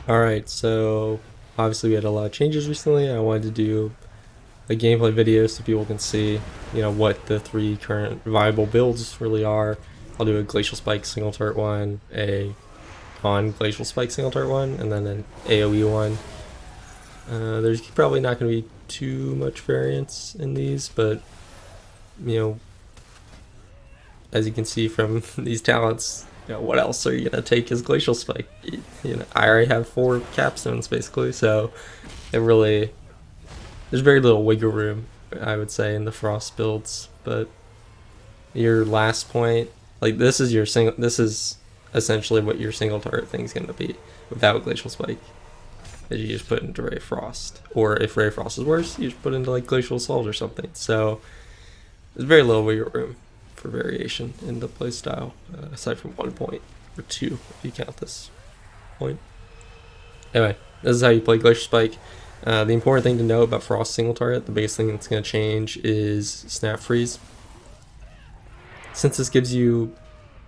Alright, so obviously we had a lot of changes recently. I wanted to do a gameplay video so people can see, what the three current viable builds really are. I'll do a Glacial Spike single turret one, a non-Glacial Spike single turret one, and then an AOE one. There's probably not going to be too much variance in these, but, you know, as you can see from these talents, what else are you gonna take as Glacial Spike? I already have 4 capstones basically, so there's very little wiggle room, I would say, in the Frost builds. But your last point, like this is essentially what your single target thing's gonna be without Glacial Spike. Is you just put into Ray Frost, or if Ray Frost is worse, you just put into like Glacial Assault or something. So there's very little wiggle room for variation in the playstyle, aside from 1 point, or 2 if you count this point. Anyway, this is how you play Glacial Spike. The important thing to know about Frost single target, the biggest thing that's going to change is Snap Freeze. Since this gives you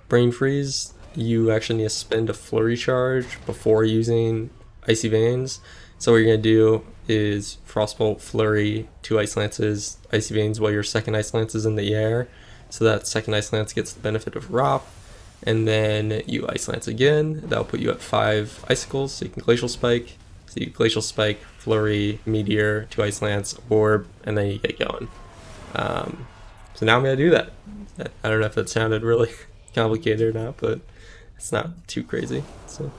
Brain Freeze, you actually need to spend a Flurry charge before using Icy Veins. So what you're going to do is Frostbolt, Flurry, 2 Ice Lances, Icy Veins while your second Ice Lance is in the air. So that second Ice Lance gets the benefit of ROP, and then you Ice Lance again. That'll put you at 5 Icicles, so you can Glacial Spike. So you Glacial Spike, Flurry, Meteor, 2 Ice Lance, Orb, and then you get going. So now I'm going to do that. I don't know if that sounded really complicated or not, but it's not too crazy. So.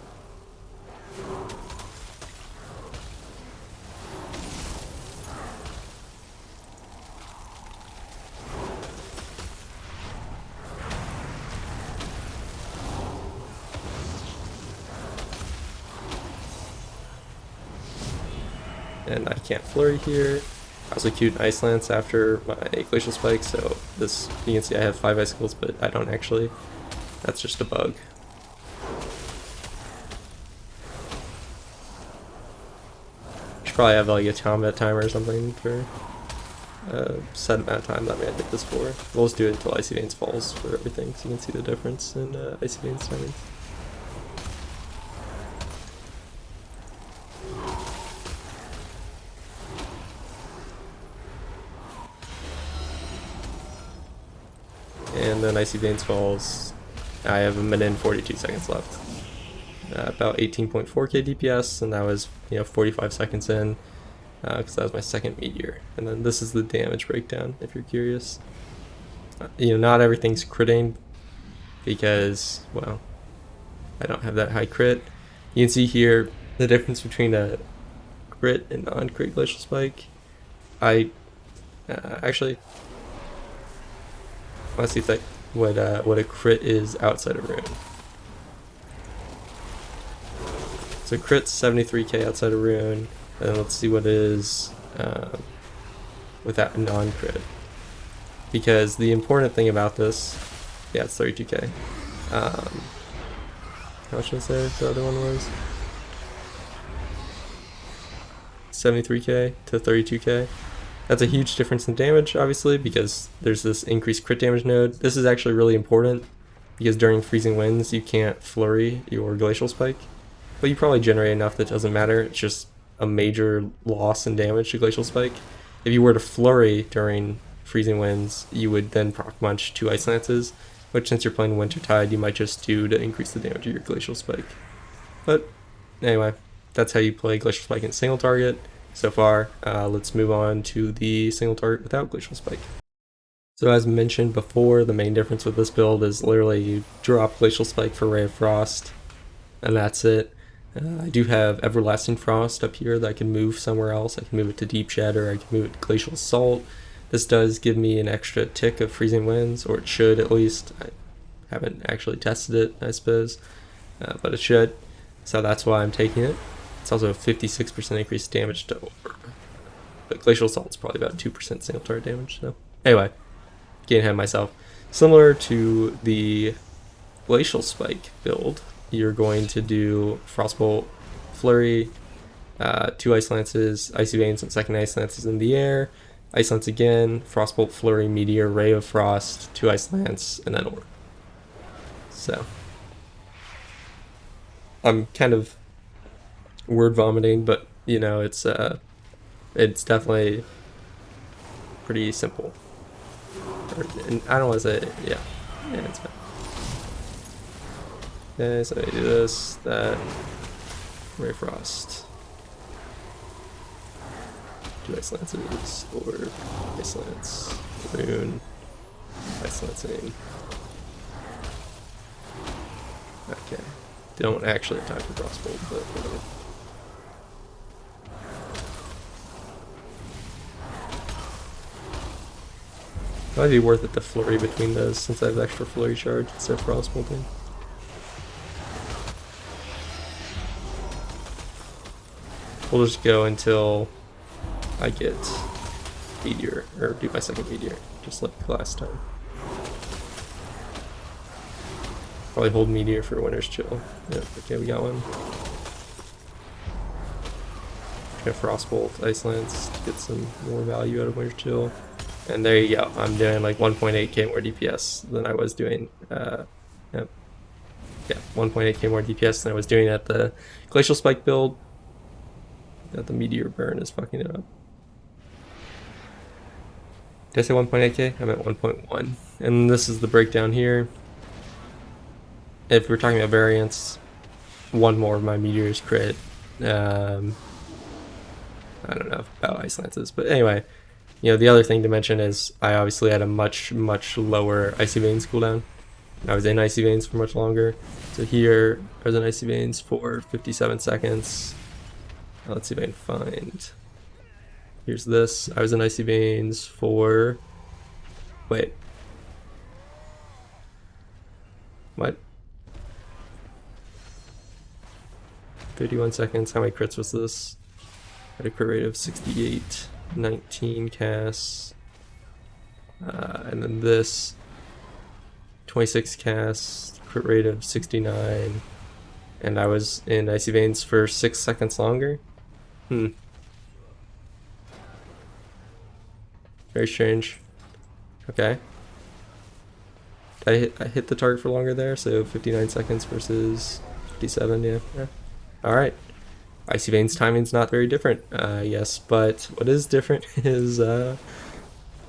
And I can't Flurry here. I also queued an Ice Lance after my Glacial Spike, so this, you can see I have 5 Icicles, but I don't actually. That's just a bug. Should probably have like a combat timer or something for a set amount of time that I may hit this for. We'll just do it until Icy Veins falls for everything, so you can see the difference in Icy Veins timing. And then Icy Veins falls. I have a minute and 42 seconds left. About 18.4k DPS, and that was 45 seconds in, because that was my second meteor. And then this is the damage breakdown, if you're curious. Not everything's critting, because, well, I don't have that high crit. You can see here the difference between a crit and non-crit Glacial Spike. Actually, let's see if that what a crit is outside of rune. So crit's 73k outside of rune, and let's see what it is without non-crit. Because the important thing about this, yeah, it's 32k. How much did I say the other one was? 73k to 32k. That's a huge difference in damage, obviously, because there's this increased crit damage node. This is actually really important, because during freezing winds, you can't Flurry your Glacial Spike. But you probably generate enough that doesn't matter. It's just a major loss in damage to Glacial Spike. If you were to Flurry during freezing winds, you would then proc munch 2 Ice Lances, which, since you're playing Wintertide, you might just do to increase the damage of your Glacial Spike. But anyway, that's how you play Glacial Spike in single target. So far, let's move on to the single target without Glacial Spike. So as mentioned before, the main difference with this build is literally you drop Glacial Spike for Ray of Frost, and that's it. I do have Everlasting Frost up here that I can move somewhere else. I can move it to Deep Shatter, I can move it to Glacial Assault. This does give me an extra tick of freezing winds, or it should at least. I haven't actually tested it, I suppose, but it should. So that's why I'm taking it. It's also a 56% increased damage to Orb. But Glacial Assault's probably about 2% single target damage. So anyway, getting ahead of myself. Similar to the Glacial Spike build, you're going to do Frostbolt, Flurry, 2 Ice Lances, Icy Veins, and second Ice Lances in the air. Ice Lance again, Frostbolt, Flurry, Meteor, Ray of Frost, 2 Ice Lance, and then Orb. So I'm kind of word vomiting, but you know, it's definitely pretty simple. And I don't want to say, yeah, it's fine. Okay, so I do this, that, Ray Frost. Do Ice Lances, or Ice Lance, Rune, Ice Lancing. Okay, don't actually have time for Crossbolt, but whatever. It might be worth it to flurry between those since I have extra flurry charge instead of Frostbolting. We'll just go until I get Meteor, or do my second Meteor, just like last time. Probably hold Meteor for Winter's Chill. Yep, okay, we got one. Gonna Frostbolt, Ice Lance to get some more value out of Winter's Chill. And there you go. I'm doing like 1.8k more DPS than I was doing. Yep. Yeah, 1.8k more DPS than I was doing at the Glacial Spike build. Got the Meteor burn is fucking it up. Did I say 1.8k? I meant 1.1. And this is the breakdown here. If we're talking about variance, one more of my Meteors crit. I don't know about Ice Lances, but anyway. You know, the other thing to mention is I obviously had a much lower Icy Veins cooldown. I was in Icy Veins for much longer. So here, I was in Icy Veins for 57 seconds. Let's see if I can find. Here's this. I was in Icy Veins for. Wait. What? 51 seconds. How many crits was this? I had a crit rate of 68. 19 casts, and then this 26 casts, crit rate of 69, and I was in Icy Veins for 6 seconds longer. Very strange. Okay. I hit the target for longer there, so 59 seconds versus 57, yeah. Alright. Icy Veins timing's not very different, yes, but what is different is the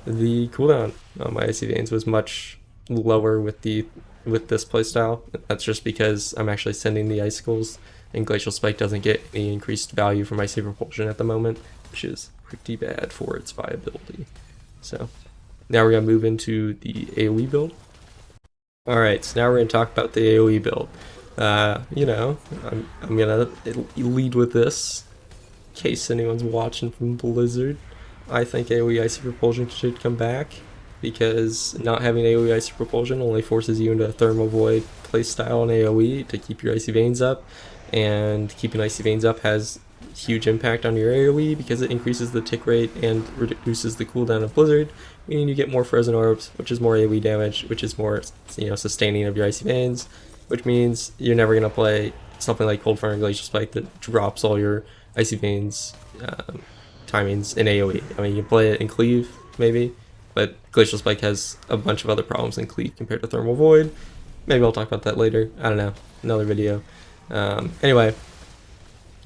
cooldown on my Icy Veins was much lower with this playstyle. That's just because I'm actually sending the icicles, and Glacial Spike doesn't get any increased value from Icy Propulsion at the moment, which is pretty bad for its viability. So now we're gonna move into the AOE build. Alright, so now we're gonna talk about the AOE build. You know, I'm gonna lead with this, in case anyone's watching from Blizzard. I think AOE Icy Propulsion should come back, because not having AOE Icy Propulsion only forces you into a Thermal Void playstyle on AOE to keep your Icy Veins up, and keeping Icy Veins up has huge impact on your AOE because it increases the tick rate and reduces the cooldown of Blizzard, meaning you get more Frozen Orbs, which is more AOE damage, which is more, you know, sustaining of your Icy Veins, which means you're never going to play something like Cold Front or Glacial Spike that drops all your Icy Veins timings in AoE. I mean, you can play it in Cleave, maybe, but Glacial Spike has a bunch of other problems in Cleave compared to Thermal Void. Maybe I'll talk about that later. I don't know. Another video. Anyway,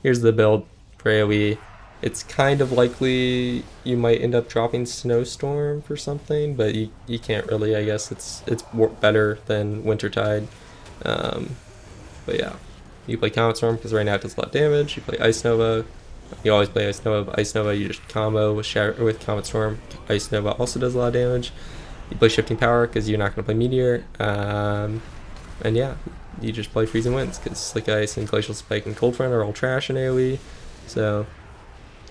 here's the build for AoE. It's kind of likely you might end up dropping Snowstorm for something, but you can't really. I guess it's better than Wintertide. But yeah, you play Comet Storm because right now it does a lot of damage. You play Ice Nova. You always play Ice Nova. Ice Nova you just combo with Comet Storm. Ice Nova also does a lot of damage. You play Shifting Power because you're not going to play Meteor. And yeah, you just play Freezing Winds because Slick Ice and Glacial Spike and Cold Front are all trash in AoE. So,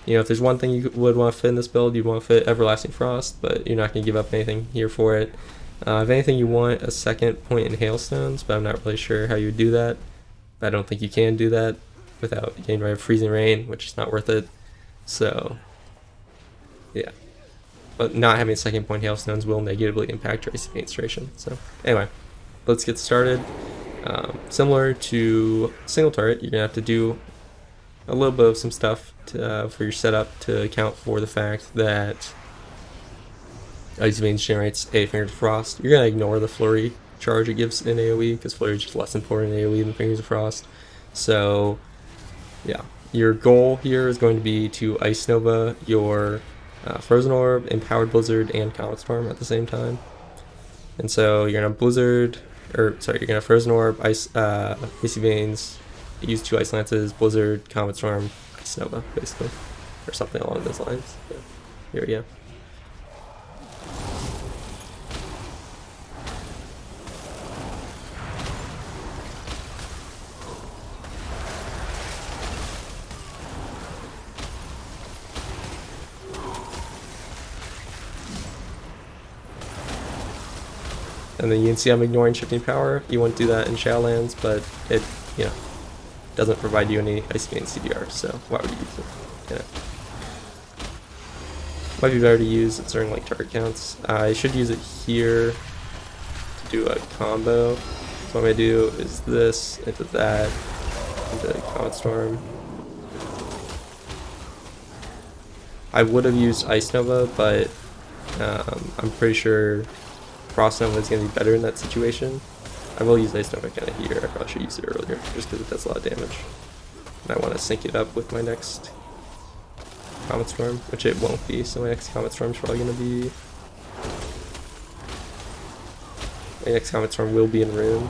you know, if there's one thing you would want to fit in this build, you'd want to fit Everlasting Frost, but you're not going to give up anything here for it. If anything, you want a second point in Hailstones, but I'm not really sure how you would do that. I don't think you can do that without getting rid of Freezing Rain, which is not worth it. So, yeah. But not having a second point Hailstones will negatively impact your Icy Veins duration. So, anyway, let's get started. Similar to single turret, you're going to have to do a little bit of some stuff for your setup to account for the fact that Icy Veins generates a Fingers of Frost. You're going to ignore the Flurry charge it gives in AoE, because Flurry is just less important in AoE than Fingers of Frost. So, yeah. your goal here is going to be to Ice Nova your Frozen Orb, Empowered Blizzard, and Comet Storm at the same time. And so you're gonna Blizzard, or sorry, you're gonna Frozen Orb, Icy Veins, use 2 Ice Lances, Blizzard, Comet Storm, Ice Nova, basically, or something along those lines. So, here we go. And then you can see I'm ignoring Shifting Power. You wouldn't do that in Shadowlands, but it, you know, doesn't provide you any Icy Vein CDR, so why would you use it? Yeah. Might be better to use at certain like target counts. I should use it here to do a combo. So what I'm gonna do is this into that, into Comet Storm. I would have used Ice Nova, but I'm pretty sure Frost Nova is going to be better in that situation. I will use Ice Nova kind of here. I probably should use it earlier just because it does a lot of damage. And I want to sync it up with my next Comet Storm, which it won't be. So my next Comet Storm is probably going to be... My next Comet Storm will be in Rune.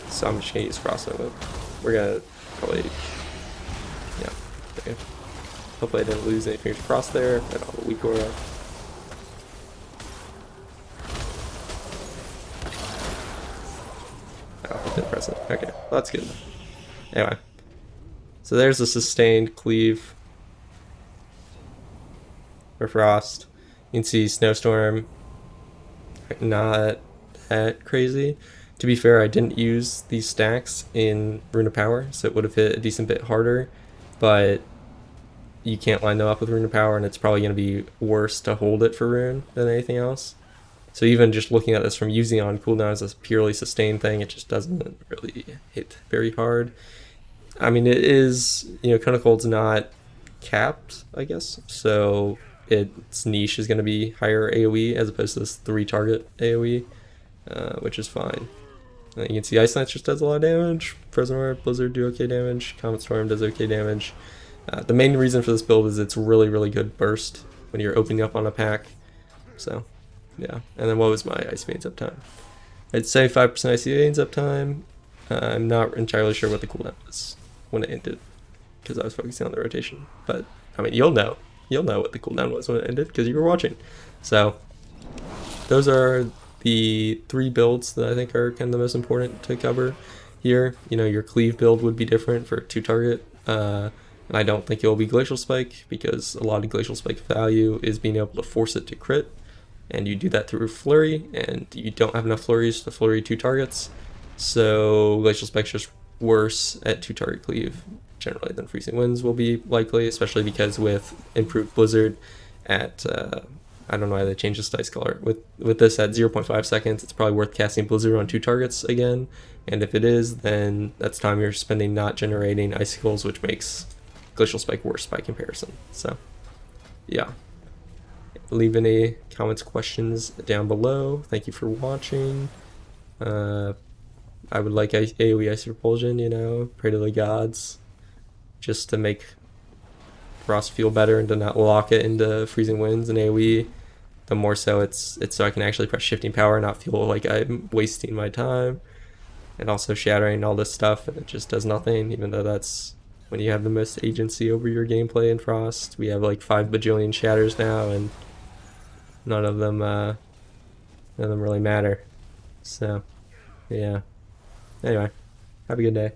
So I'm just going to use Frost Nova. We're going to probably... Yeah. Okay. Hopefully I didn't lose any Fingers Crossed there. I don't have a weak aura. Oh, didn't press it. Okay, well, that's good. Anyway. So there's a sustained cleave for Frost. You can see Snowstorm, not that crazy. To be fair, I didn't use these stacks in Rune of Power, so it would have hit a decent bit harder, but you can't line them up with Rune of Power, and it's probably going to be worse to hold it for Rune than anything else. So even just looking at this from using on cooldown as a purely sustained thing, it just doesn't really hit very hard. I mean, it is, you know, Cone of Cold's not capped, I guess, so its niche is going to be higher AoE as opposed to this 3-target AoE, which is fine. You can see Ice Lance just does a lot of damage, Frozen Orb, Blizzard do okay damage, Comet Storm does okay damage. The main reason for this build is it's really, really good burst when you're opening up on a pack. So, yeah. And then what was my Ice Veins uptime? It's 75% Icy Veins uptime. I'm not entirely sure what the cooldown was when it ended, because I was focusing on the rotation. But, I mean, you'll know. You'll know what the cooldown was when it ended, because you were watching. So, those are the 3 builds that I think are kind of the most important to cover here. You know, your cleave build would be different for 2-target. And I don't think it will be Glacial Spike, because a lot of Glacial Spike value is being able to force it to crit, and you do that through Flurry, and you don't have enough Flurries to flurry 2 targets, so Glacial Spike's just worse at 2-target cleave generally than Freezing Winds will be likely, especially because with improved Blizzard at, I don't know why they changed this dice color, with this at 0.5 seconds, it's probably worth casting Blizzard on 2 targets again, and if it is, then that's time you're spending not generating Icicles, which makes Glacial Spike worse by comparison. So, yeah. Leave any comments, questions down below. Thank you for watching. I would like AoE Ice Repulsion, you know, pray to the gods, just to make Frost feel better and to not lock it into Freezing Winds and AoE. The more so it's so I can actually press Shifting Power and not feel like I'm wasting my time. And also shattering all this stuff, and it just does nothing, even though that's when you have the most agency over your gameplay in Frost. We have like 5 bajillion shatters now, and none of them really matter. So, yeah. Anyway, have a good day.